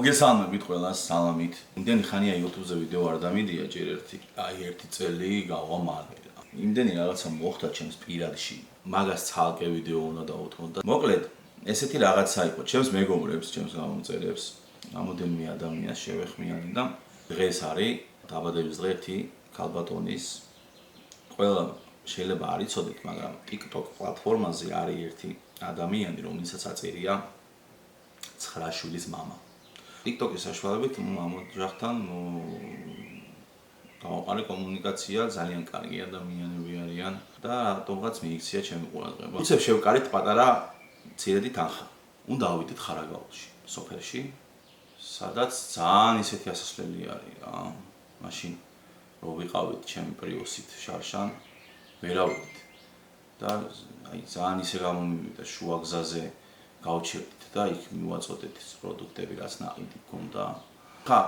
მოგესალმებით ყველას, სალამით. იმდენი ხანია YouTube-ზე ვიდეო არ დამიდია, ჯერ ერთი წელი გავა მალე. იმდენი რაღაცა მოხდა ჩემს პირადში. მაგას ცალკე ვიდეო უნდა დავუთმოთ და მოკლედ ესეთი რაღაცა იყო ჩემს მეგობრებს, ჩემს გამომწერებს, რამოდენიმე ადამიანს შევეხმიანე და დღეს არის დაბადების დღე ერთი ქალბატონის. ყველა შეიძლება არ იცოდეთ, მაგრამ TikTok პლატფორმაზე არის ერთი ადამიანი, რომელსაც აწერია 9 შვილის მამა. TikTok-ის საშუალებით ამ ოჯახთან გავაყარე კომუნიკაცია, ძალიან კარგი ადამიანები არიან და რატომღაც მიიქცია ჩემი ყურადღება. უცებ შევკარეთ პატარა მცირედი თანხა. უნდა ავიდეთ ხარაგაულში, სოფელში, სადაც ძალიან ისეთი ასასვლელი არის რა. მაშინ რო ვიყავით ჩემი პრიუსით შარშან, ვერავით და აი ძალიან ისე გამომივიდა შუა გზაზე გავჩერდით და იქ მივაწოდეთ ის პროდუქტები, რაც ნაყიდი გქონდა. ხა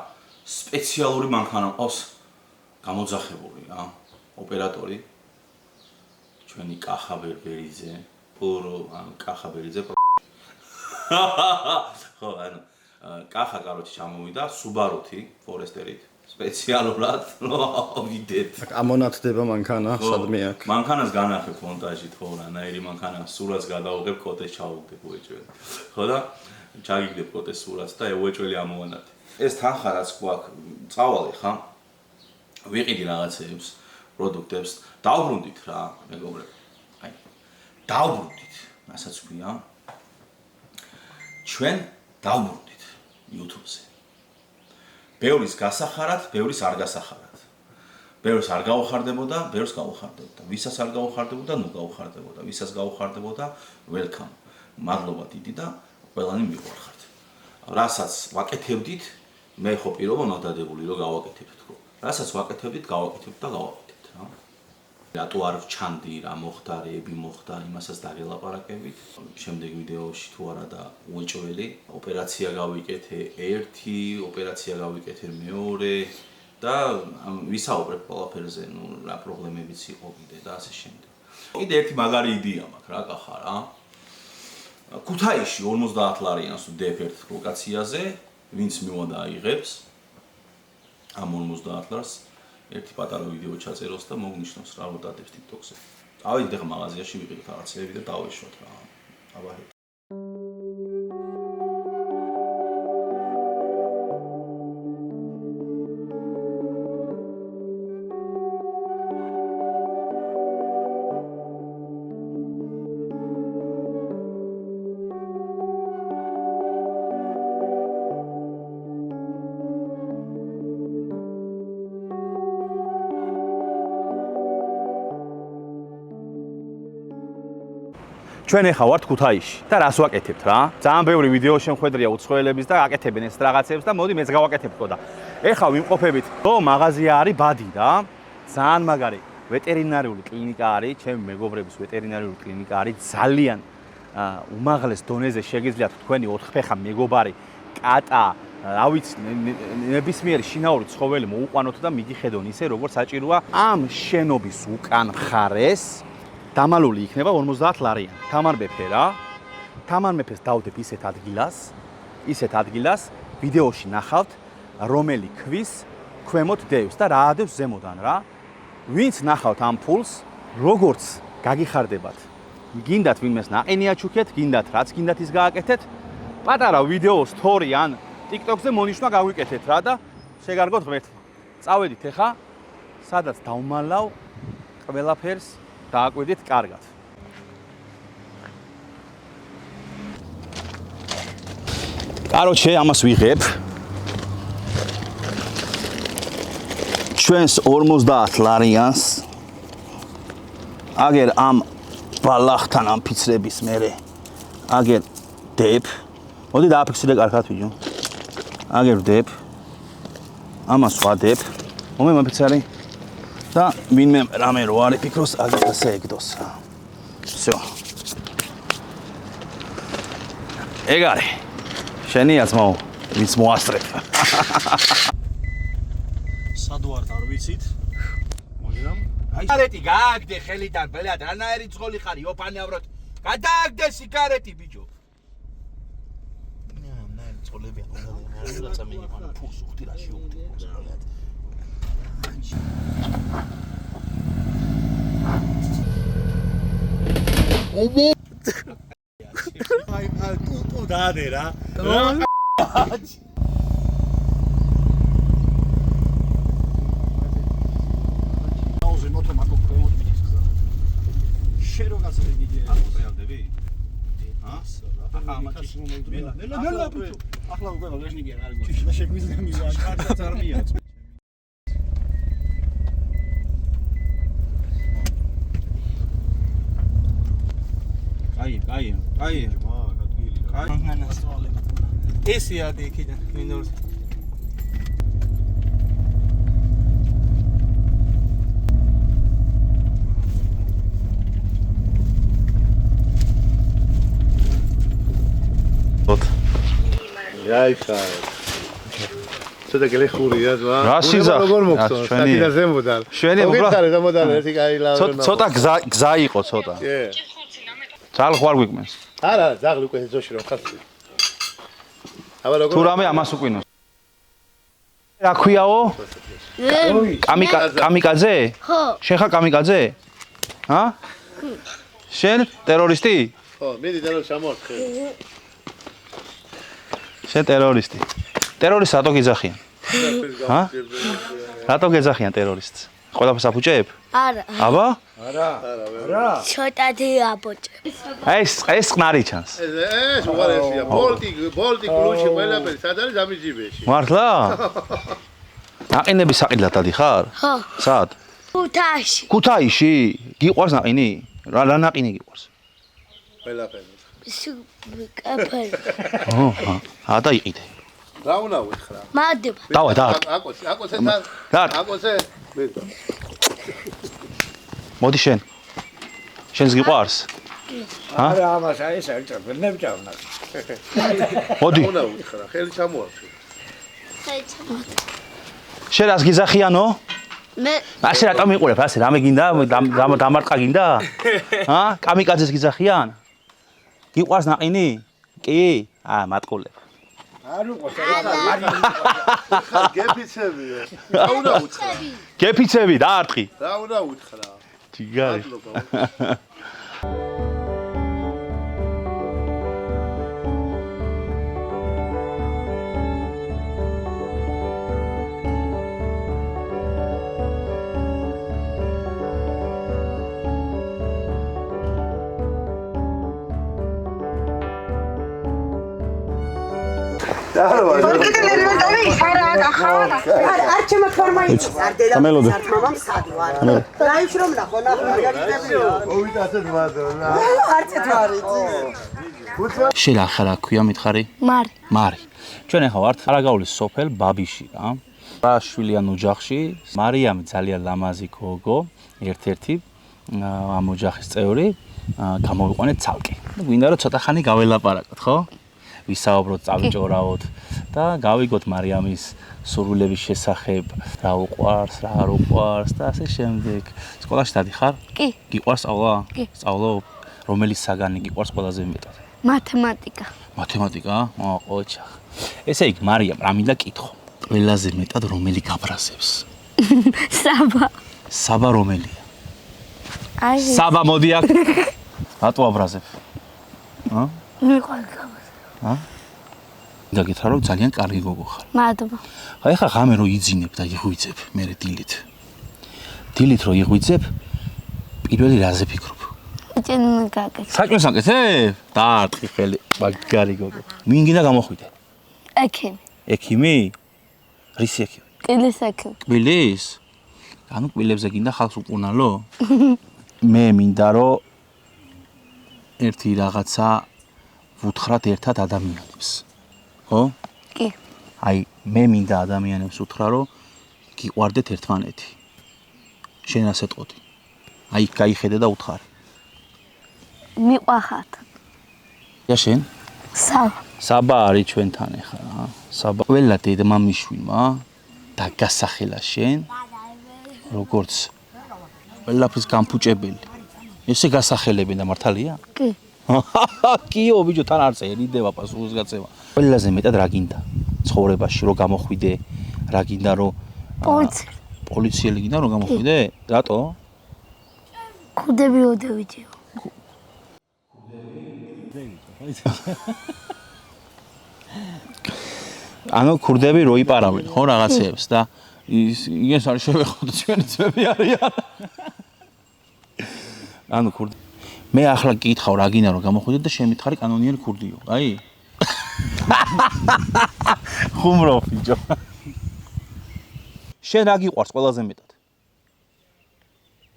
სპეციალური მანქანა ყავს გამოძახებული რა, ოპერატორი ჩვენი კახა ბერბერიძე, კახა ბერბერიძე. ხო, ანუ კახა კაროჩი ჩამოვიდა Subaru-თი, Forester-ით. სპეციალურად ვიდეთ. ამონათდება მანქანა სადმე აქ. მანქანას განახებ მონტაჟით, ხო, რანაირი მანქანა, სურათს გადავიღებ, კოტეს ჩავუგდებ უეჭველი. ხო და ჩაგიგდებ კოტეს სურათს და უეჭველი ამოვანათე. ეს თანხა რაც გვაქვს, წავალე ხა. ვიყიდი რაღაცებს, პროდუქტებს, დავბრუნდით რა, მეგობრებო. აი, დავბრუნდით, რასაც ვქვია. ჩვენ დავბრუნდით YouTube-ზე. ბევრის გასახარად, ბევრის არ გასახარად. ბევრს არ გაუხარდებოდა, ბევრს გაუხარდებოდა. ვისაც არ გაუხარდებოდა, ნუ გაუხარდებოდა. ვისაც გაუხარდებოდა, welcome. მადლობა დიდი და ყველანი მიყვარხართ. რასაც ვაკეთებდით, მე ხო პირობა ნადადებული რომ გავაკეთებთ თქო. რასაც ვაკეთებდით, გავაკეთებთ და გავაკეთებთ რა. რატო არ ვჩანდი, რა მოხდა, რეები მოხდა, იმასაც დაგელაპარაკებით. შემდეგ ვიდეოში თუ არა და უეჭველი, ოპერაცია გავიკეთე ერთი, ოპერაცია გავიკეთე მეორე და ვისაუბრებ ყველაფერზე, ნუ რა პრობლემებიც იყო კიდე და ასე შემდეგ. კიდე ერთი მაგარი იდეა მაქვს რა კახა რა. ქუთაისში 50 ლარიანს ვდებ ერთ ლოკაციაზე, ვინც მივა და აიღებს ამ 50 ლარს. ერთი პატარა ვიდეო ჩაწეროს და მოგნიშნოს რა რო დადებს TikTok-ზე. ავიდეთ ახლა მაღაზიაში ვიყიდოთ რაღაცები და დავეშვათ რა. აბა ჩვენ ახლა ვართ ქუთაისში და რას ვაკეთებთ რა? ძალიან ბევრი ვიდეო შემხედრია უცხოელების და აკეთებენ ეს რაღაცებს და მოდი მეც გავაკეთებ ხო და. ახლა ვიმყოფებით, რომ მაღაზია არის ბადი და ძალიან მაგარი ვეტერინარიული კლინიკა არის, ჩემი მეგობრების ვეტერინარიული კლინიკა არის, ძალიან უმაღლეს დონეზე შეგიძლიათ თქვენი 4 ფეხა მეგობარი კატა, რა ვიცი, ნებისმიერი შინაური ცხოველი მოუყვანოთ და მიგიხედონ ისე როგორც საჭიროა. ამ შენობის უკან მხარეს დამალული იქნება 50 ლარიანი. თამარ მეფე რა. თამარ მეფეს დავდებ ისეთ ადგილას, ვიდეოში ნახავთ, რომელი ქვის ქვემოთ დევს და რა ადევს ზემოდან რა. ვინც ნახავთ ამ ფულს, როგორც გაგიხარდებათ. გინდათ ვინმეს ნაყინი აჩუქეთ, გინდათ რაც გინდათ ის გააკეთეთ. პატარა ვიდეო სტორი ან TikTok-ზე მონიშნა გავიკეთეთ რა და შეგარგოთ ღმერთმა. წავედით ახლა, სადაც დავმალავ ყველაფერს დააკვირდით კარგად. კაროჩე, ამას ვიღებ. ჩვენს 50 ლარიანს აგერ ამ ბალახთან ამ ფიცრების მერე აგერ დებ. მოდი დააფიქსირე კარგად ვიჯო. აგერ დებ. ამას ვადებ. მომემაფიცარი. და ვინმე რამე რო არის ფიქრობს აგერ ასე ეგდოს რა. всё. ეგ არის. შენია ძმაო, ვინც მოასწრებ. სად ვართ არ ვიცით? მოგიდამ? აი სიგარეტი გააგდე ხელიდან, ბლად, რანაირი ძღოლი ხარ, იოფანე ავროთ. გადააგდე სიგარეტი, ბიჭო. წოლებიან უნდა რაცა მიიღონ ფულს უხდი რაში უხდი მოსწავლეად აი თუ დაადე რა აუზე მოტო მაკო პრომოტის გზა შერო გასაგებია ახლა რეალდები ახლა უკვე ლეჟნიგია არ გქონდა. და შეგვიძლია მიზა კარგად არ მიაწ. კაი. ესე ადი იქიდან მინდორს. Jai khar. Ცოტა გლეხურია ზვა. როგორ მოგწონს? საკიდა ზემოდან. შვენი მოგიწარე ზემოდან ერთი კაი ლავრო. ცოტა გზა იყო ცოტა. ძალ ხوار გვიგმენს. არა, ზაღლი უკვე ზოში რომ ხასი. აბა როგორ? თუ რამე ამას უკინოს. რა ქვიაო? კამიკაძე? ხო. შენ ხარ კამიკაძე? ჰა? შენ ტერორისტი? ხო, მიდი ტერორისტ ჩამორხე. შენ ტერორისტი. ტერორისტს რატო გიძახიან? ჰა? რატო გეძახიან ტერორისტს? ყველაფერს აფუჭებ? არა. აბა? არა. ცოტათი აბოჭე. ეს ყნარი ჩანს. ეს უღარესია. ბოლტი გლუჩი ყველაფერი სად არის ამის ჯიბეში? მართლა? ნაყინები საყიდლად დადიხარ? ხო. სად? ქუთაისში. ქუთაისში? გიყვარს ნაყინი? რა ნაყინი გიყვარს? ყველაფერი. კაფე. აა დაიყიდე. რა უნდა უთხრა? მადლობა. დავა. აკოცე დარ. აკოცე. მოდი შენ. შენს გიყვარს? არა ამას აი ეს არის ნებჭავნა. მოდი. უნდა უთხრა, ხელი ჩამოართვე. შენ რას გიძახიანო? მე ასე რატომ მიყურებ? ასე რამე გინდა? დამარტყა გინდა? ჰა? კამიკაძეს გიძახიან? გიყვარს ნაყინი? კი? მატყულე. არ უყოს გეფიცებია. რა უნდა უთხრა? გეფიცები დაარტყი. რა უნდა უთხრა? ჯიგარი. არჩემა ფორმაიცი ზარდელა მამამ სადვარ რაიც რომ ნახო ოვიტაცეთ მადონა არცეთ ვარიცი შენ ახლა ქვია მითხარი? მარი. მარი. ჩვენ ახლა ვართ არაგაულის სოფელ ბაბიში რა. რა შვილიან ოჯახში. მარიამი ძალიან ლამაზი გოგო, ერთ-ერთი ამ ოჯახის წევრი. გამოვიყვანეთ ცალკე. გვინდა რომ ცოტა ხანი გაველაპარაკოთ, ხო? ვისაუბროთ, წავიჭორავოთ და გავიგოთ მარიამის სურვილების შესახებ, რა უყვარს, რა არ უყვარს და ასე შემდეგ. სკოლაში დადიხარ? კი. გიყვარს სწავლა? კი. სწავლობ? რომელი საგანი გიყვარს ყველაზე მეტად? მათემატიკა. მათემატიკა? ოჩახ. ესე იგი, მარიამ, რა მინდა კითხო? ყველაზე მეტად რომელი გაბრაზებს? საბა. საბა რომელია? აი. საბა მოდი აქ. რატო აბრაზებ? ჰა? მიყვარს გაბა. ჰა? დაგითხრა რომ ძალიან კარგი გოგო ხარ. მადლობა. აი ხა ღამე რო იძინებ და იღვიძებ, მე დილით. დილით რო იღვიძებ, პირველი რაზე ფიქრობ? ჭენ გაკეთე. საჭმელს აკეთებ? დაარტყი ხელი, მაგარი გოგო. ვინ გინდა გამოხვიდე? ექიმი. ექიმი? რისი ექიმი? კილის ექიმი. კბილის? ანუ კბილებზე გინდა ხალხს უყუნალო? მე მინდა რომ ერთი რაღაცა ვუთხრათ ერთად ადამიანებს. ხო? კი. აი, მე მინდა ადამიანებს უთხრა რომ გიყვარდეთ ერთმანეთი. შენ ასე ტყოდი. აი, გაიხედე და უთხარ. მიყვახათ. და შენ? საბა. საბა არის ჩვენთან ახლა, რა. საბა ყველა დედმამიშვილმა დაგასახელა შენ როგორც ყველაფრის გამფუჭებელი. ესე გასახელებენ და მართალია? კი. კიო ბიჭო თან არ წერიდე პაპას უზგაცება. ყველაზე მეტად რა გინდა ცხოვრებაში რომ გამოხვიდე, რა გინდა რომ პოლიციელი გინდა რომ გამოხვიდე? რატო? ქუდები ოდევიჯეო. ანუ ქურდები რო იპარავენ, ხო, რაღაცეებს და იგენს არის შევეხოთ ჩვენი ძმები არიან. ანუ ქურდი. მე ახლა გითხავ რა გინდა რომ გამოხვიდე და შემითხარი კანონიერი ქურდიო, აი? ხუმრობ ბიჭო. შენ რა გიყვარს ყველაზე მეტად?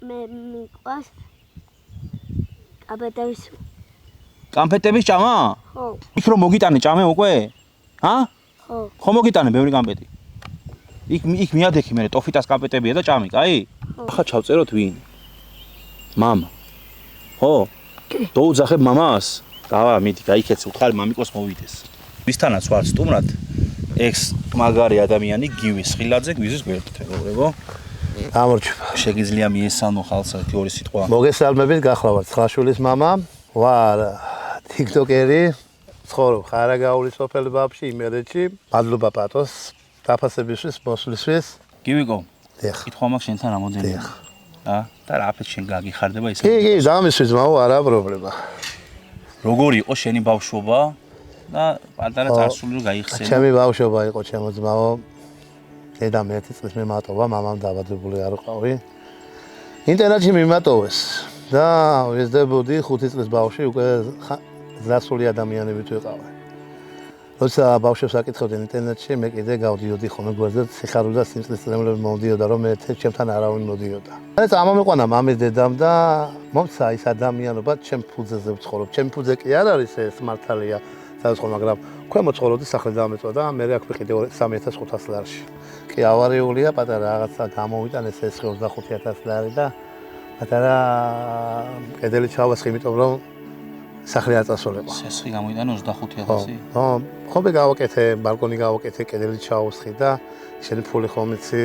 მე მიყვარს კაბატების. კამპეტების ჭამა? ხო. იქ რომ მოგიტანე ჭამე უკვე? ჰა? ხო. ხო მოგიტანე ბევრი კამპეტი. იქ მიადექი მე ტოფიტას კამპეტებია და ჭამი, კაი? ახლა ჩავწეროთ ვინ? მამა. ხო? დაუძახებ მამას? დავა, მიდი, გაიქეცე, უთხარი მამიკოს მოვიდეს. ვისთანაც ვარ სტუმრად? ექს მაგარი ადამიანი გივი სხილაძე გვიზის გვერდით, მეგობრებო. გამორჩება. შეგიძლია მიესალმო ხალხს ერთი ორი სიტყვა. მოგესალმებით, გახლავართ ცხაშვილის მამა. ვარ TikTokeri. ცხოვრობ ხარაგაულის სოფელ ბაბში, იმერეთში. მადლობა პატოს დაფასებისთვის, მოსვლისთვის. გივიკო. დიახ. კითხვა მაქვს შენთან რამოდენია? და რაფეთ შენ გაგიხარდება ისე? კი, დამისთვის მაო, არა პრობლემა. როგორი იყო შენი ბავშვობა და პატარა წარსული რო გაიხსენე? ჩემი ბავშვობა იყო ჩემო ძმაო. დედამ 1 წლის მიმატოვა, მამამ დაბადებული არ ვიყავი. ინტერნეტში მიმატოვეს და ვიზრდებოდი 5 წლის ბავშვი უკვე ზრდასრული ადამიანებით ვიყავი. როცა ბავშვებს აკითხავდნენ ინტერნეტში, მე კიდე გავდიოდი ხოლმე გვერდზე სიხარული და სიმწლის წრემლები მომდიოდა, რომ მე ჩემთან არავინ მოდიოდა. და წამომიყვანა მამის დედამ და მომცა ის ადამიანობა ჩემ ფუძეზე ვცხოვრობ. ჩემი ფუძე კი არ არის ეს მართალია, სადაც ხო, მაგრამ ქვემოთ ცხოვრობდი, სახლი დამეწოდა, მე აქ ვიყიდე 3500 ლარში. კი ავარიულია, პატარა რაღაცა გამოვიტანეს ეს 25000 ლარი და პატარა კედელი ჩავასხი, იმიტომ რომ სახლი არ წასულიყო. სესხი გამოიტანა 25000? ხო, მე გავაკეთე, ბალკონი გავაკეთე, კედელი ჩაუსხი და შენი ფული ხომ იცი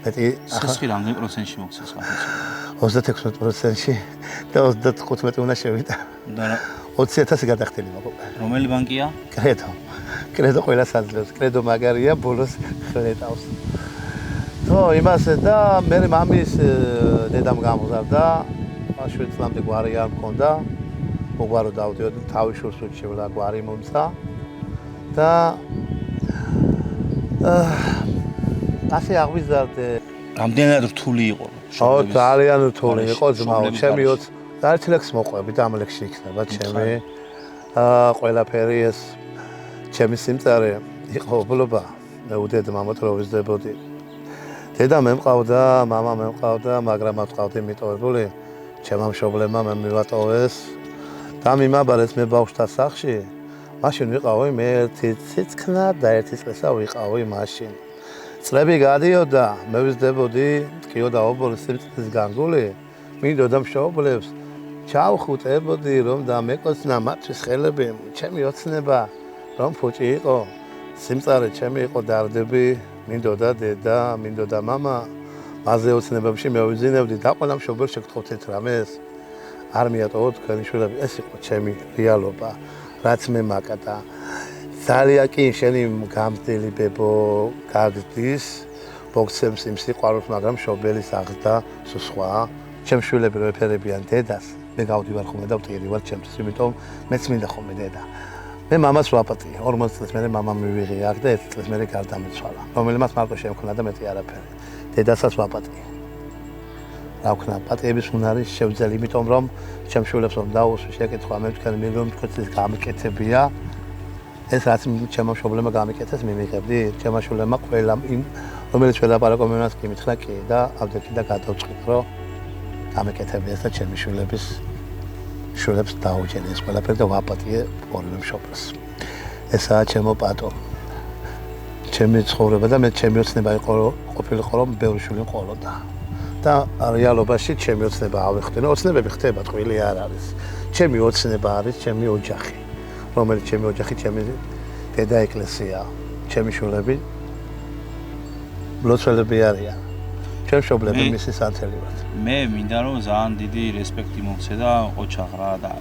მეტი სესხი რამდენი პროცენტში მოხდეს ხალხს? 36%-ში და 35 უნდა შევიდა. და 20000 გადახდილი მაქვს. რომელი ბანკია? კრედო. კრედო ყველა საძლევს. კრედო მაგარია, ბოლოს ხრეტავს. თო იმას და მე მამის დედამ გამოზარდა, 7 წლამდე გვარი არ მქონდა. მოგვარო დავდიოდი, თავი შორს უჩევლა გვარი მომცა და ასე აღვიზარდე. რამდენად რთული იყო? ძალიან რთული იყო ძმაო, ჩემი 20 და 1 ლექს მოყვებით, ამ ლექსში იქნება ჩემი ყველაფერი ეს ჩემი სიმწარე იყო ობლობა, მე უდედ მამოთ რო ვიზრდებოდი. დედა მე მყავდა, მამა მე მყავდა, მაგრამ მყავდი მიტოვებული, ჩემმა მშობლებმა მე მივატოვეს. და მიმაბარეს მე ბავშვთა სახლში. მაშინ ვიყავი მე 1 ციცქნა და 1 წლისა ვიყავი მაშინ. წლები გადიოდა, მე ვიზრდებოდი, ტკიოდა ობოლი სიმწრის განგული. მინდოდა მშობლებს ჩავხუტებოდი რომ დამეკოცნა მათთვის ხელები, ჩემი ოცნება რომ ფუჭი იყო. სიმწარე ჩემი იყო დარდები, მინდოდა დედა, მინდოდა მამა. მასზე ოცნებებში მე ვიზინებდი და ყველა მშობელს შეგთხოვთ რამეს. არ მიატოვოთ თქვენი შვილები, ეს იყო ჩემი რეალობა, რაც მე მაკატა. ძალიან კი შენი გამძლე ბებო გაგდის, ბოქსებს იმ სიყვარულს, მაგრამ მშობელის აღზრდა სხვა. ჩემს შვილები რო ეფერებიან დედას, მე გავდივარ ხოლმე და ვტირი ვარ ჩემთვის, იმიტომ მეც მინდა ხოლმე დედა. მე მამას ვაპატიე, 40 წელს მერე მამა მივიღია აქ და 1 წელს მერე გარდამეცვალა. რომელმაც მარკო შემქნა და მეტი არაფერი. დედასაც ვაპატიე. რა ვქნა, პატიების უნარი შევძელი, იმიტომ რომ ჩემს შვილებს რომ დაუსვი შეკითხვა, მე ვთქვი, მე რომ თქვენს გამიკეთებია. ეს რაც ჩემმა მშობლებმა გამიკეთეს, მიმიღებდი, ჩემმა შვილებმა ყველა იმ რომელიც ველაპარაკო მე მას კი მითხრა კი და ავდექი და გადავწყვიტ, რომ გამიკეთებია და ჩემი შვილებს დაუჯერე ეს ყველაფერი და ვაპატიე ორივე მშობელს. ესაა ჩემო პატო. ჩემი ცხოვრება და მე ჩემი ოცნება იყო ყოფილიყო რომ ბევრი შვილი მყოლოდა. და რეალობაში ჩემი ოცნება ავიხდენო, ოცნებები ხდება, ტყვილი არ არის. ჩემი ოცნება არის ჩემი ოჯახი, რომელიც ჩემი ოჯახი, ჩემი დედა ეკლესია, ჩემი შვილები მლოცველები არიან. ჩემი მშობლები მისი სანთელი ვართ. მე მინდა რომ ძალიან დიდი რესპექტი მომცე და ოჩახ რა და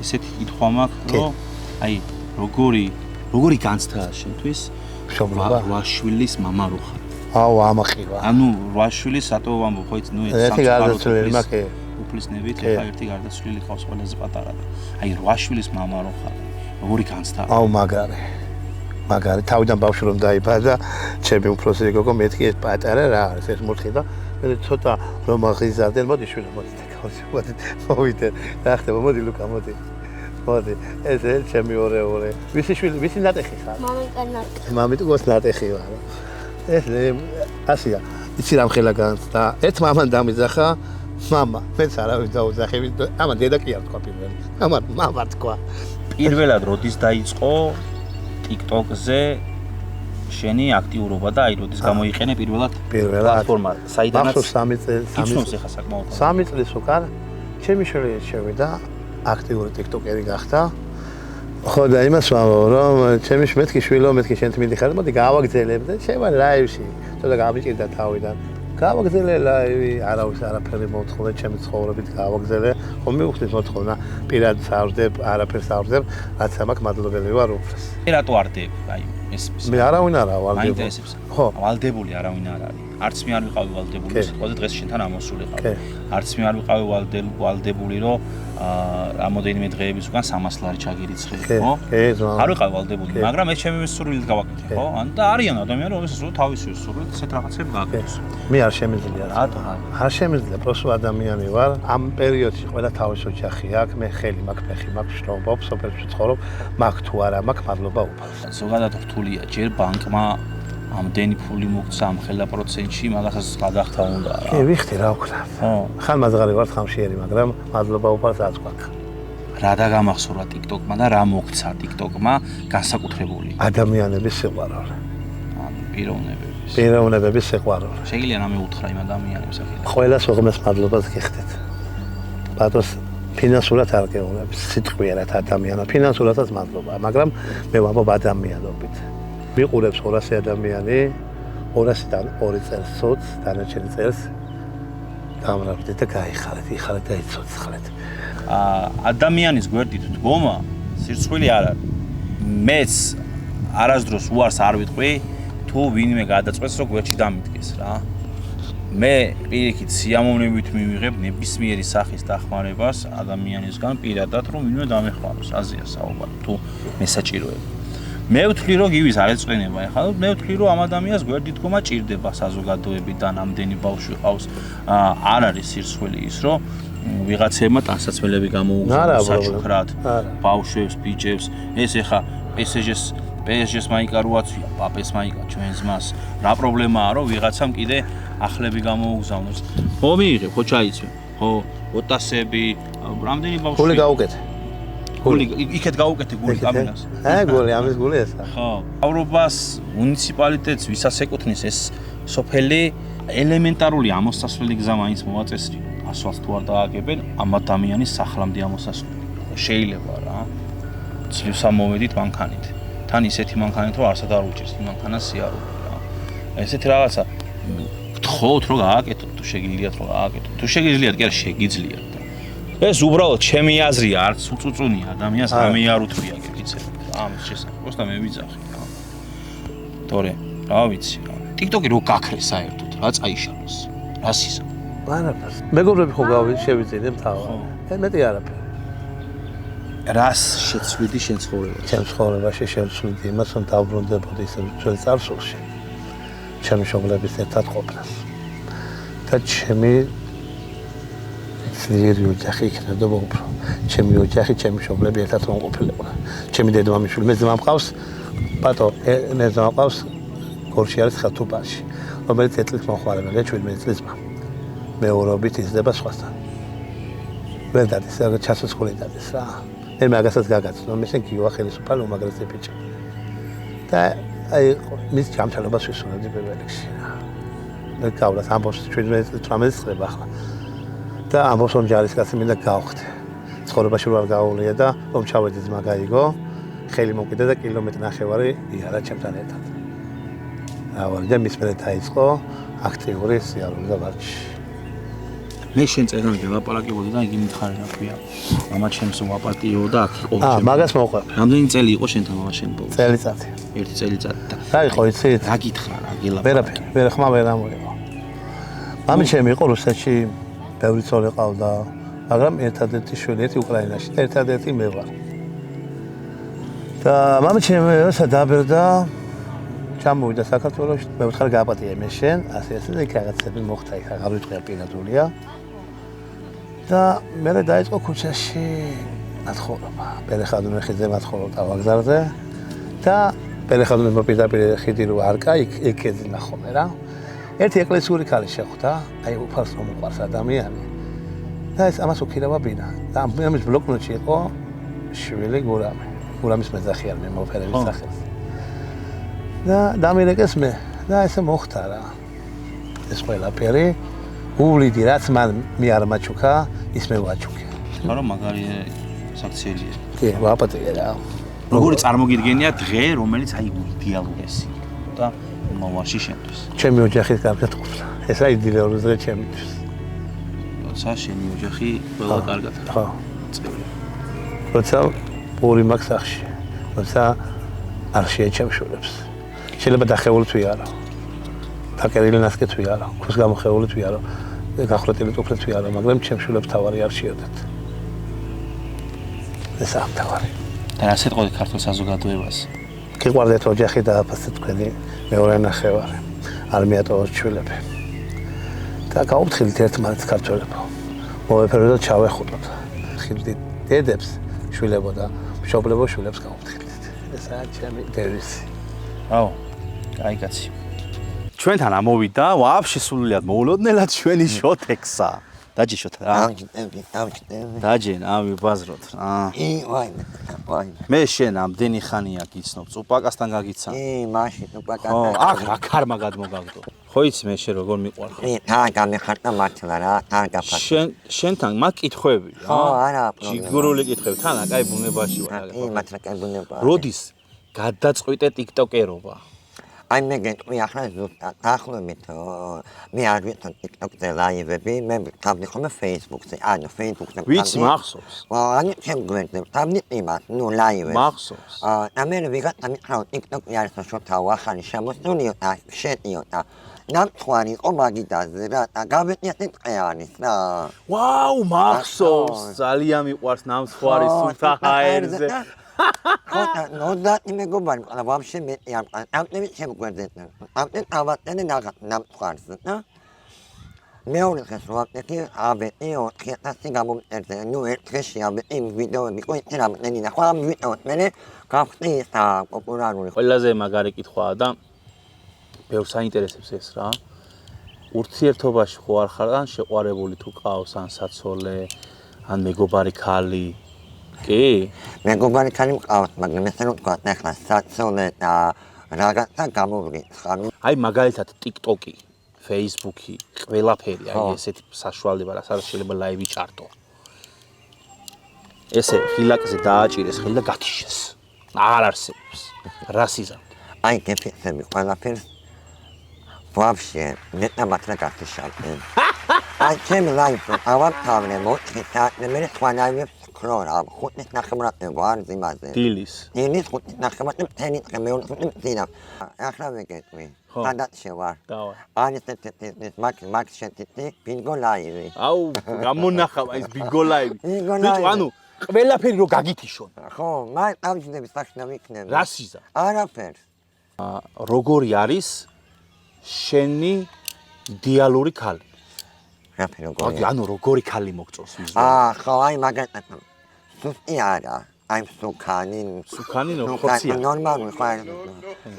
ესეთი კითხვა მაქვს, რომ აი როგორი განცდაა შენთვის მშობლობა? 8 შვილის მამა რო ხარ? აუ, ამაყივა. ანუ 8 შვილის რატო ვამბობ, ხო იცი, ნუ ერთი გარდაცვლილი მაქვს. უფლისნებით, ეხლა ერთი გარდაცვლილი ყავს ყველაზე პატარა და აი 8 შვილის მამა რო ხარ, როგორი განცდაა? აუ, მაგარი, თავიდან ბავშვი რომ დაიბადა, ჩემი უფროსი გოგო მეთქი ეს პატარა რა არის, ეს მოთხი და მე ცოტა რომ აღიზარდნენ, მოდი შვილო, მოდი თქოს, მოდი, მოვიდე. რა ხდება, მოდი ლუკა, მოდი. მოდი, ეს ჩემი ორე. ვისი შვილი, ვისი ნატეხი ხარ? მამიკანაკი. მამიტყოს ნატეხი ვარ. ეს ასია. იცი რამ ხელა განცდა? ერთ მამან დამიძახა მამა, მეც არავინ დაუძახე, ამან დედა კი არ თქვა პირველი. ამან მამა თქვა. პირველად როდის დაიწყო TikTok-ზე შენი აქტიურობა და აი როდის გამოიყენე პირველად პლატფორმა, საიდანაც მახსოვს 3 წელი, იცნობს ახლა საკმაოდ. 3 წლის უკან ჩემი შვილი შევიდა აქტიური TikTok-ერი გახდა. ხო და იმას ვამბობ, რომ ჩემი მეთქი შვილო, მეთქი შენ მიდიხარ, მოდი გავაგზელებ და შევა ლაივში. ცოტა გამიჭირდა თავიდან. გავაგზელე ლაივი, არავის არაფერი მოთხოვე, ჩემი ცხოვრებით გავაგზელე. ხო მივხვდით მოთხოვნა, პირად სავждებ, არაფერს სავждებ, რაც ამაკ მადლობელი ვარ უფროს. რატო არდებ? აი ეს მე არავინ არა ვალდებული. მაინტერესებს. ხო. ვალდებული არავინ არ არის. არც მე არ ვიყავი ვალდებული, სიტყვაზე დღეს შენთან ამოსულიყავ. არც მე არ ვიყავი ვალდებული, რომ რამოდენიმე დღეების უკან 300 ლარი ჩაგირიცხე, ხო? არ ვიყავი ვალდებული, მაგრამ ეს ჩემი სურვილით გავაკეთე, ხო? ანუ და არიან ადამიანები, რომელსაც თავისი სურვილით ესეთ რაღაცები გააკეთოს. მე არ შემიძლია. რატო? არ შემიძლია, პროსო ადამიანი ვარ. ამ პერიოდში ყველა თავის ოჯახი აქვს, მე ხელი მაქვს, ფეხი მაქვს, შრომობ, სოფელში ვცხოვრობ, მაქვს თუ არა, მაქვს მადლობა უფალს. ზოგადად რთულია, ჯერ ბანკმა ამდენი ფული მოგცა ამ ხელა პროცენტში, მაგასაც გადახდა უნდა რა. კი, ვიხდი რა ვქნა. ხო. ხანმაზღარი ვარ ხამშიერი, მაგრამ მადლობა უფალს რაც გვაქვს. რა დაგამახსოვრა TikTok-მა და რა მოგცა TikTok-მა განსაკუთრებული? ადამიანების სიყვარული. ანუ პიროვნებების. პიროვნებების სიყვარული. შეიძლება რამე უთხრა იმ ადამიანებს ახლა. ყველას უღმეს მადლობას გიხდით. პატოს ფინანსურად არ გეუბნებით, სიტყვიერად ადამიანო, ფინანსურადაც მადლობა, მაგრამ მე ვამბობ ადამიანობით. მიყურებს 200 ადამიანი, 200-დან 2 წელს ცოც, დანარჩენი წელს გამრავდეთ და გაიხარეთ, იხარეთ და იცოცხლეთ. ადამიანის გვერდით დგომა სირცხვილი არ არის. მეც არასდროს უარს არ ვიტყვი, თუ ვინმე გადაწყვეტს, რომ გვერდში დამიდგეს რა. მე პირიქით სიამოვნებით მივიღებ ნებისმიერი სახის დახმარებას ადამიანისგან პირადად, რომ ვინმე დამეხმაროს, აზია საუბარი, თუ მესაჭიროება. მე ვთვლი, რომ იგივეს არ ეწყინება ახლა, მე ვთვლი, რომ ამ ადამიანს გვერდით დგომა ჭირდება საზოგადოებიდან, ამდენი ბავშვი ყავს, არ არის სირცხვილი ის, რომ ვიღაცებმა ტანსაცმელები გამოუგზავნოს საჩუქრად, ბავშვებს, ბიჭებს, ეს ახლა PSG-ს მაიკა როაცვია, პაპეს მაიკა ჩვენს მას. რა პრობლემაა, რომ ვიღაცამ კიდე ახლები გამოუგზავნოს. ხო მიიღებ, ხო ჩაიცვე. ხო, ოტასები, რამდენი ბავშვი. გული გაუკეთე. გული იქეთ გაუკეთე გული კაბინას. გული, ამის გული ესა. ხო. მთავრობას, მუნიციპალიტეტს ვისაც ეკუთვნის ეს სოფელი ელემენტარული ამოსასვლელი გზა მაინც მოაწესრიო. ასვას თუ არ დააგებენ ამ ადამიანის სახლამდე ამოსასვლელი. შეიძლება რა. ძლივსამოვედით მანქანით. თან ისეთი მანქანით რომ არსად არ უჭირს იმ მანქანას სიარული რა. ესეთი რაღაცა გთხოვთ რომ გააკეთოთ, თუ შეგიძლიათ რომ გააკეთოთ. თუ შეგიძლიათ, კი არა შეგიძლიათ. ეს უბრალოდ ჩემი აზრია, არც უწუწუნია ადამიანს რამე არ უთქვია გეკიცეთ. ამის შესახებ, просто მე ვიძახი რა. თორე, რა ვიცი რა. TikTok-ი რო გაქრეს საერთოდ, რა წაიშალოს. რას ისა? არაფერს. მეგობრები ხო შევიძინებ თავად. მეტი არაფერი. რას შეცვლიდი შენ ცხოვრებაში? ჩემ ცხოვრებაში შევცვლიდი იმას, რომ დავბრუნდებოდი ისე ძველ წარსულში. ჩემი მშობლების ერთად ყოფნას. და ჩემი ძლიერი ოჯახი იქნებოდა უფრო. ჩემი ოჯახი, ჩემი მშობლები ერთად რომ ყოფილიყვნენ. ჩემი დედმამიშვილი, მე ძმა მყავს, პატო, მე ძმა მყავს გორში არის ხალთუბაში, რომელიც 1 წლის მომხმარებელია 17 წლის ძმა. მეურობით იზრდება სხვასთან. ვერ დადის, რა ჩასასხული დადის რა. მე მაგასაც გაგაცნო, მე შენ გივა ხელისუფალ უმაგრესი ბიჭი. და აი მის ჯამთელობას ვისურვებდი პირველ რიგში რა. მე გავლას ამბობს 17-18 წლები ახლა. და ამბობს რომ ჯარისკაცი მინდა გავხდე. ცხოვრებაში რო არ გაუვლია და რომ ჩავედი ძმა გაიგო, ხელი მოკიდა და კილომეტრი ნახევარი იარა ჩემთან ერთად. და მის მერე დაიწყო აქტიური სიარული და ვარჯიში. მე შენ წერან გელაპარაკებოდი და იგი მითხარი რა ქვია. მამა ჩემს ვაპატიო და აქ იყო. მაგას მოყვები. რამდენი წელი იყო შენთან მამა შენ ბოლოს? წელიწადი. ერთი წელიწადი და რა იყო იცით? რა გითხრა რა გელაპარაკე? ვერაფერი, ვერ ხმა ვერ ამოიღო. მამი ჩემი იყო რუსეთში, ბევრი ცოლი ყავდა, მაგრამ ერთადერთი შვილი ერთი უკრაინაში და ერთადერთი მე ვარ. და მამი ჩემი როცა დაბრუნდა, ჩამოვიდა საქართველოში, მე ვთხარ გააპატიე მე შენ, ასე და იქ რაღაცები მოხდა, იქ აღარ ვიტყვია პირადულია. და მე დაიწყო ქუჩაში მათხოვობა. პელეხადუნე ხიძე მათხოვობდა ვაგზალზე და პელეხადუნე მოპირდაპირ ხიდი რო არკა, იქ ეძინა ხოლმე რა. ერთი ეკლესიური ქალი შეხვდა, აი უფალს რომ უყვარს ადამიანი. და ეს ამას უქირავა ბინა. და ამის ბლოკნოტში იყო შვილი გურამი. გურამის მეძახი არ მე მოფერების სახელს. და დამირეკეს მე და ესე მოხდა რა. ეს ყველაფერი უვლიდი რაც მან მე არ მაჩუქა, ის მე ვაჩუქე. ხარო მაგარი საქციელია. კი, ვაპატიე რა. როგორი წარმოგიდგენია დღე, რომელიც აი იდეალურესი და მომავალში შენთვის. ჩემი ოჯახით კარგად ყოფნა. ეს აი იდეალური დღე ჩემთვის. როცა შენი ოჯახი ყველა კარგად. ხო. როცა პური მაქვს სახში. როცა არ შეეჩემ შულებს. შეიძლება დახეულით ვიარო. დაკერილი ნასკეთ ვიარო. ქოს გამოხეულით ვიარო. გახვრეტილი ტუფლით ვიარო, მაგრამ ჩემ შულებს თავარი არ შეედეთ. ეს ამ თავარი. და რა სიტყვით ქართულ საზოგადოებას? გიყვარდეთ ოჯახი და აფასე თქვენი მეორე ნახევარი. არ მიატოვოთ შულები. და გაუფრთხილეთ ერთმანეთს ქართველებო. მოვეფეროთ და ჩავეხუტოთ. ხილდით დედებს შულებო და მშობლებო შულებს გაუფრთხილეთ. ესაა ჩემი დევიზი. აუ, კაი კაცი. ჩვენთან ამოვიდა ვაფშე სულიად მოულოდნელად ჩვენი შოთექსა. დაჯიშოთ რა. დაჯენ, ამი ბაზროთ რა. მე შენ ამდენი ხანია გიცნობ, წუპაკასთან გაგიცა. მაშინ უპაკა. ხო, აქ რა ქარმა გადმოგაგდო. ხო იცი მე შენ როგორ მიყვარ ხო? თან გამიხარდა მართლა რა, თან გაფა. შენთან მაგ კითხვები რა. ხო, არა, ჯიგურული კითხვები. თან აკაი ბუნებაში ვარ. მართლა კაი ბუნება. როდის გადაწყვიტე ტიკტოკერობა? აი მე გეტყვი ახლა ზუსტად ახლობით მე არ ვიცი TikTok-ზე ლაივები, მე თავდი ხოლმე Facebook-ზე, ანუ Facebook-ზე. ვიცი მახსოვს. ანუ ჩემ გვერდზე თავდი იმას, ნუ ლაივები. მახსოვს. მე ვიღაცა მიყრავ TikTok-ი არის შოთავ ახალი შემოსულიო და შეტიო და ნამთვარი იყო მაგიდაზე რა და გავეტიათი ტყე არის რა. ვაუ, მახსოვს. ძალიან მიყვარს ნამთვარი სულთა ჰაერზე. ხოდა ნოდატი მეგობარი ყალა ვაფშე მეტი არ ყალა ამტები შემგვერდეთ ამტე ავატენე ნამთვარზე და მეორე დღეს ვაპტეკი აბეტი 4000 გამომწერდა ნუ ერთ დღეში აბეტი ვიდეოები ყოიცი რამდენი ნახვა ამ ვიდეოს მე გავხდი ეს პოპულარული ყველაზე მაგარი კითხვაა და ბევრს აინტერესებს ეს რა. ურთიერთობაში ხო არ ხარ ან შეყვარებული თუ ყავს ან საცოლე ან მეგობარი ქალი? კი? მეგობარი ქალი მყავს, მაგრამ ესე რომ თქვა ახლა საცოლე და რაღაცა გამოვრიცხა. აი მაგალითად TikTok-ი, Facebook-ი, ყველაფერი, აი ესეთი საშუალება, რასაც შეიძლება ლაივი ჩართო. ესე ხილაკზე დააჭირეს ხელი და გათიშეს. აღარ არსებობს. რა სიზამთ? აი გეფიცები ყველაფერს ვაფშე ნეტა მართლა გათიშავდი. აი ჩემ ლაივს ავართავნე მოთხითა მე ხوانაივებს ქრორა ხუთის ნახევრად ვარ ზიმაზე. დილის 5:30 მთელი დღე მეორე წინა. ახლა ვეგეთვი. სადაც შევარ. დავა. არის ეს მაგ შეტიტი ბინგო ლაივი. აუ, გამონახავ ეს ბინგო ლაივი. ბიჭო, ანუ ყველაფერი რო გაგითიშონ. ხო, მაგ ავჯდები სახნა ვიქნები. რა სიზა? არაფერს. როგორი არის შენი იდეალური ქალი? რაფერი როგორი? ანუ როგორი ქალი მოგწონს ვიზუალურად? ხო, აი მაგათაც. სუსტი არა. აი სუკანი ხორცია. ნორმალური ხარ.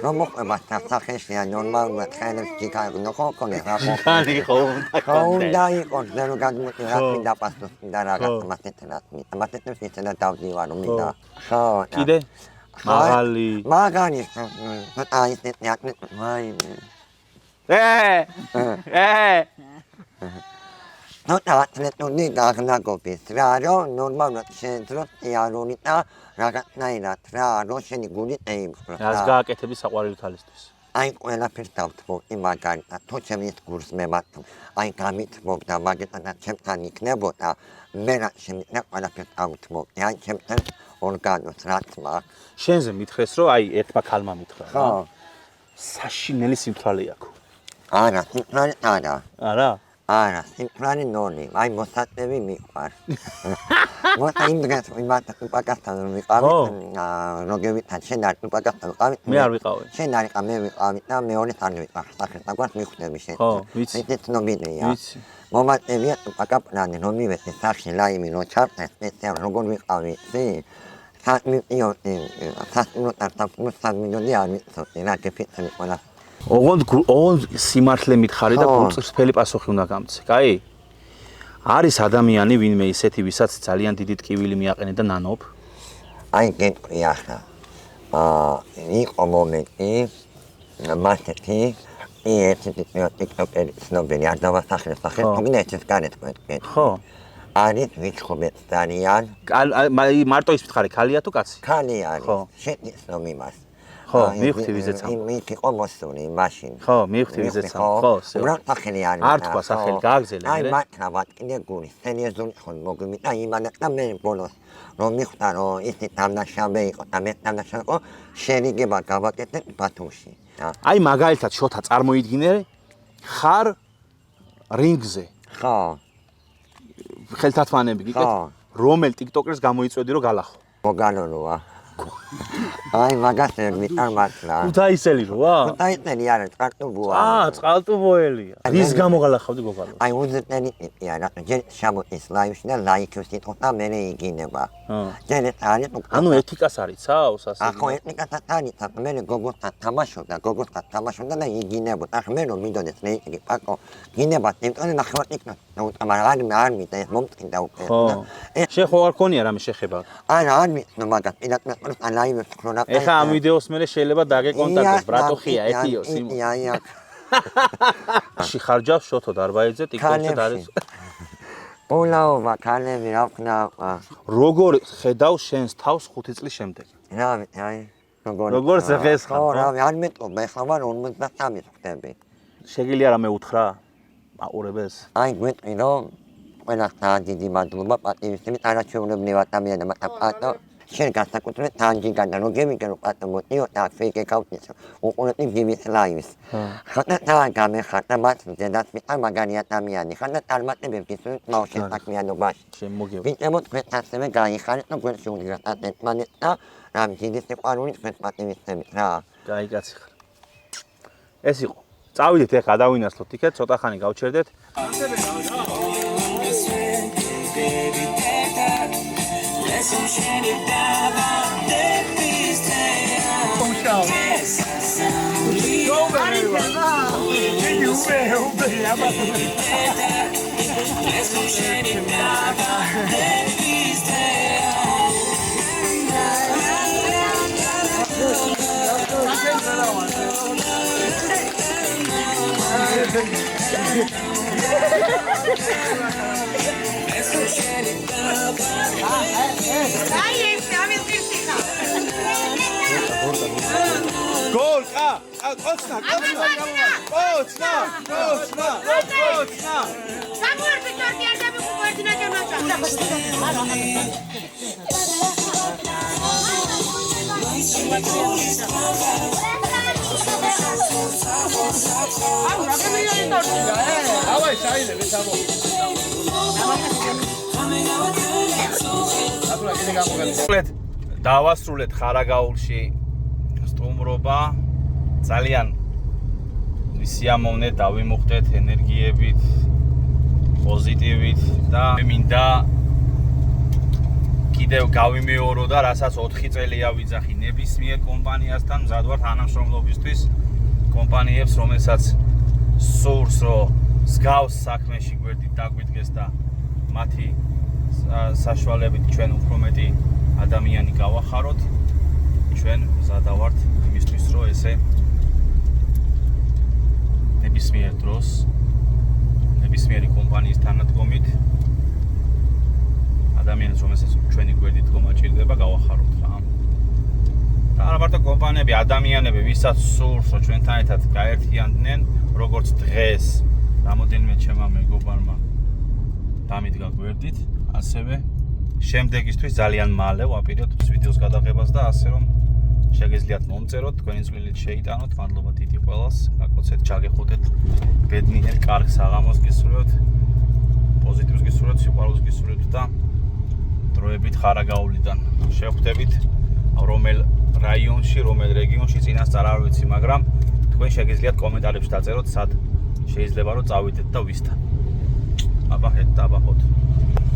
რომ მოყვება სახეში ნორმალურად ხელებს ჯიკაი ნახო კონე რა. ჯიკანი ხო უნდა კონდე. და იყოს და რომ გადმოდი რა მინდა პასტოს და რაღაც მასეთენად მინდა. მასეთენს ისენა დავდივარ რომ მინდა. ხო. კიდე? მაღალი. მაგარი. აი ეს ნაკნე. აი. ნუ თვითონი გაგნაგობის რა რომ ნორმალურად შეძროთ იარონი და რაღაცნაირად რა რომ შენი გული ეიმხრო. რას გააკეთები საყვარელი ქალისთვის? აი ყველაფერს დავთმობდი მაგალითად თუ ჩემი გურს მემართო აი გამithმობდა მაგეთანაც ჩემთან იქნებოდა მე რა შემიძლია ყველაფერს დავთმობდი აი ჩემთან ორგანოს რაც მაქვს შენზე მითხრეს რომ აი ერთმა ქალმა მითხრა ხო საშინელი სიმთვრალე აქვს არა სიმთვრალე არა არა სიმთვრალე ნოლი აი მოსაწევი მიყვარს მოთა იმ დღეს იმათ უპაკასთან რომ ვიყავით როგევითან შენ არ უპაკასთან ვიყავით მე არ ვიყავი შენ არ იყავ მე ვიყავი და მეორე თან ვიყავ სახეს დაგვართ მიხვდები შენ ხო ვიცი ეს ცნობილია ვიცი მომაწევია უპაკაპლანი რომ მივეცე სახში ლაიმი რო ჩავწეს სპეციალ როგორ ვიყავი ისი სამილიონი არ ვიცოდი რა გეფიცები ყველა ოღონდ სიმართლე მითხარი და გულწრფელი პასუხი უნდა გამცე კაი არის ადამიანი ვინმე ისეთი ვისაც ძალიან დიდი ტკივილი მიაყენე და ნანობ აი გეტყვი ახლა იყო მომენტი მასეთი ერთი ტიკტოკერი ცნობილი არ დავასახელე სახეს თუმცა ეს გარეთ გვეტყვი ხო არის ვიჩხობეთ ძალიან მარტო ის მითხარი ქალია თუ კაცი ქალი არის შედის რომ იმას ხო მივხვდი ვიზეც ამ მით იყო მოსული მაშინ ხო მივხვდი ვიზეც ამ ხო რა სახელი არის არ თქვა სახელი გააგზელე აი მართლა ვატკინე გული სერიოზული ხომ მოგმიტა იმანა და მე ბოლოს რომ მიხვდა რომ ისე დამნაშავე იყო და მე დამნაშავე იყო შერიგება გავაკეთე ბათუმში აი მაგალითად შოთა წარმოიდგინე ხარ რინგზე ხო ხელთათმანები გიკეთ რომელ ტიკტოკერს გამოიწვევდი რომ გალახო მოგალოროა აი მაგას მიტარ მართლა ქუთაისელი როა ქუთაისელი არა წყალტუბოა წყალტუბოელია რის გამო გალახავდი გოგალო აი უზრდელი ტიპია რა ჯერ შემოდის ლაივში და ლაიქებს იტყვა და მე იგინება ჯერ არის ანუ ეთიკას არიცავს ასე ახო ეთიკასაც არიცავს მე გოგოსთან თამაშობდა და იგინებოდა ახლა მე რომ მიდოდეს რეიტინგი პაკო გინება იმიტომ ნახევარ ტიკტოკ მაგრამ არ მიდა ეს მომწინდა უკვე შენ ხო არ ქონია რამე შეხება არა არ მიცნო მაგას პირადად ლაივებს ხლონა ეხა ამ ვიდეოს მერე შეიძლება დაგეკონტაქტოს ბრატოხია ეთიოს შეხარჯავს შოთო დარბაიძე ტიკტოკზე დადეს ოლაოვა ქალები რა ვქნა როგორ ხედავ შენს თავს 5 წლის შემდეგ რა აი როგორ ზღეს ხარ ხო რა არ მეტყობა ეხლა ვარ 53 ხდები შეგიძლია რამე უთხრა მაყურებელს აი გვეტყვი რომ ყველასთან დიდი მადლობა პატივისცემით არაჩვეულებრივ ადამიანებმა პატო შენ განსაკუთრებით თანჯიგან და როგემიგე რომ პატო მოტიო და ფეიკე გავწესო უყურებდი გიმის ლაივს ხათა გამეხარდა მათ ზედაც მიყარ მაგარი ადამიანი ხათა წარმატებებს გისურვებთ ბავშვის საქმიანობაში შემოგევ ვიტყოდით თქვენ ასევე გაიხარეთ და გვერდში უნივერსიტეტ მანეთ და რამ დიდი სიყვარული თქვენ პატივისცემით რა კაი კაცი ხარ ეს იყო წავიდეთ ეხლა დავინაცვლოთ იქეთ ცოტა ხანი გავჩერდეთ გოლ ყოცნა სამუერტი ტორტი არ დამიყურდი დავასრულეთ ხარაგაულში სტუმრობა ძალიან სიამოვნე დავიმუხტეთ ენერგიებით პოზიტივით და მინდა კიდევ გავიმეორო და რასაც 4 წელია ვიძახი ნებისმიერ კომპანიასთან მზად ვარ თანამშრომლობისთვის კომპანიებს რომელსაც სურს რომ სგავს საქმეში გვერდით დაგვიდგეს და მათი საშუალებით ჩვენ უფრო მეტი ადამიანი გავახაროთ ჩვენ მზად ვართ იმისთვის რომ ესე ნებისმიერ დროს ნებისმიერი კომპანიის თანადგომით ადამიანს რომელსაც ჩვენი გვერდით გომაჭირდება გავახაროთ რა და მარტო კომპანიები, ადამიანები, ვისაც სურს, რომ ჩვენთან ერთად გაერთიანდნენ, როგორც დღეს რამოდენიმე ჩემმა მეგობარმა დამიდგა გვერდით, ასევე შემდეგისთვის ძალიან მალე ვაპირებთ ვიდეოს გადაღებას და ასე რომ შეგეძლიათ მომწეროთ, თქვენი წვლილით შეიტანოთ. მადლობა დიდი ყველას. გაკოცეთ, ჩაგეხუტეთ. ბედნიერ კარგ საღამოს გისურვებთ. პოზიტივს გისურვებთ, სიყვარულს გისურვებთ და დროებით ხარაგაულიდან შევხვდებით რომელ რაიონში, რომელ რეგიონში წინასწარ არ ვიცი, მაგრამ თქვენ შეგიძლიათ კომენტარებში დაწეროთ, სად შეიძლება რომ წავიდეთ და ვისთან. აბა, აბახოთ.